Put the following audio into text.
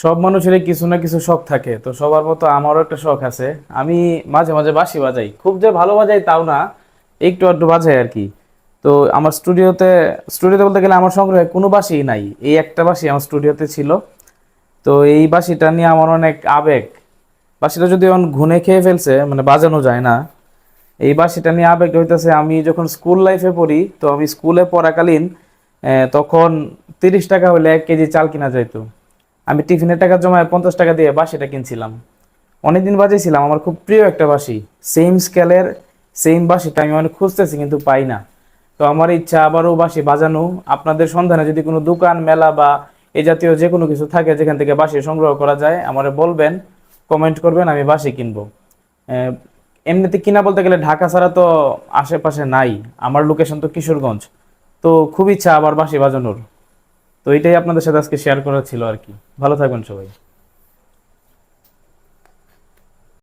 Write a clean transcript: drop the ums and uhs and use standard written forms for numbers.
সব মানুষেরই কিছু না কিছু শখ থাকে, তো সবার মতো আমারও একটা শখ আছে। আমি মাঝে মাঝে বাঁশি বাজাই, খুব যে ভালো বাজাই তাও না, একটু আধটু বাজাই আর কি। তো আমার স্টুডিওতে বলতে গেলে আমার সংগ্রহে কোনো বাঁশি নাই, এই একটা বাঁশি আমার স্টুডিওতে ছিল। তো এই বাঁশিটা নিয়ে আমার অনেক আবেগ। বাঁশিটা যদি এখন ঘুনে খেয়ে ফেলছে, মানে বাজানো যায় না। এই বাঁশিটা নিয়ে আবেগ হইতেছে, আমি যখন স্কুল লাইফে পড়ি, তো আমি স্কুলে পড়াকালীন তখন 30 টাকা হলে 1 কেজি চাল কিনা যাইতো। আমি টিফিনের টাকা জমায় 50 টাকা দিয়ে বাঁশিটা কিনছিলাম, অনেকদিন বাজিয়েছিলাম। আমার খুব প্রিয় একটা বাঁশি, সেম স্কেলের সেম বাঁশিটা আমি অনেক খুঁজতেছি কিন্তু পাই না। তো আমার ইচ্ছা আবারও বাঁশি বাজানো। আপনাদের সন্ধানে যদি কোনো দোকান মেলা বা এই জাতীয় যে কোনো কিছু থাকে যেখান থেকে বাঁশি সংগ্রহ করা যায় আমারে বলবেন, কমেন্ট করবেন, আমি বাঁশি কিনবো। আহ, এমনিতে কিনা বলতে গেলে ঢাকা ছাড়া তো আশেপাশে নাই, আমার লোকেশন তো কিশোরগঞ্জ। তো খুব ইচ্ছা আবার বাঁশি বাজানোর। তো এটাই আপনাদের সাথে আজকে শেয়ার করা ছিল আর কি। ভালো থাকবেন সবাই।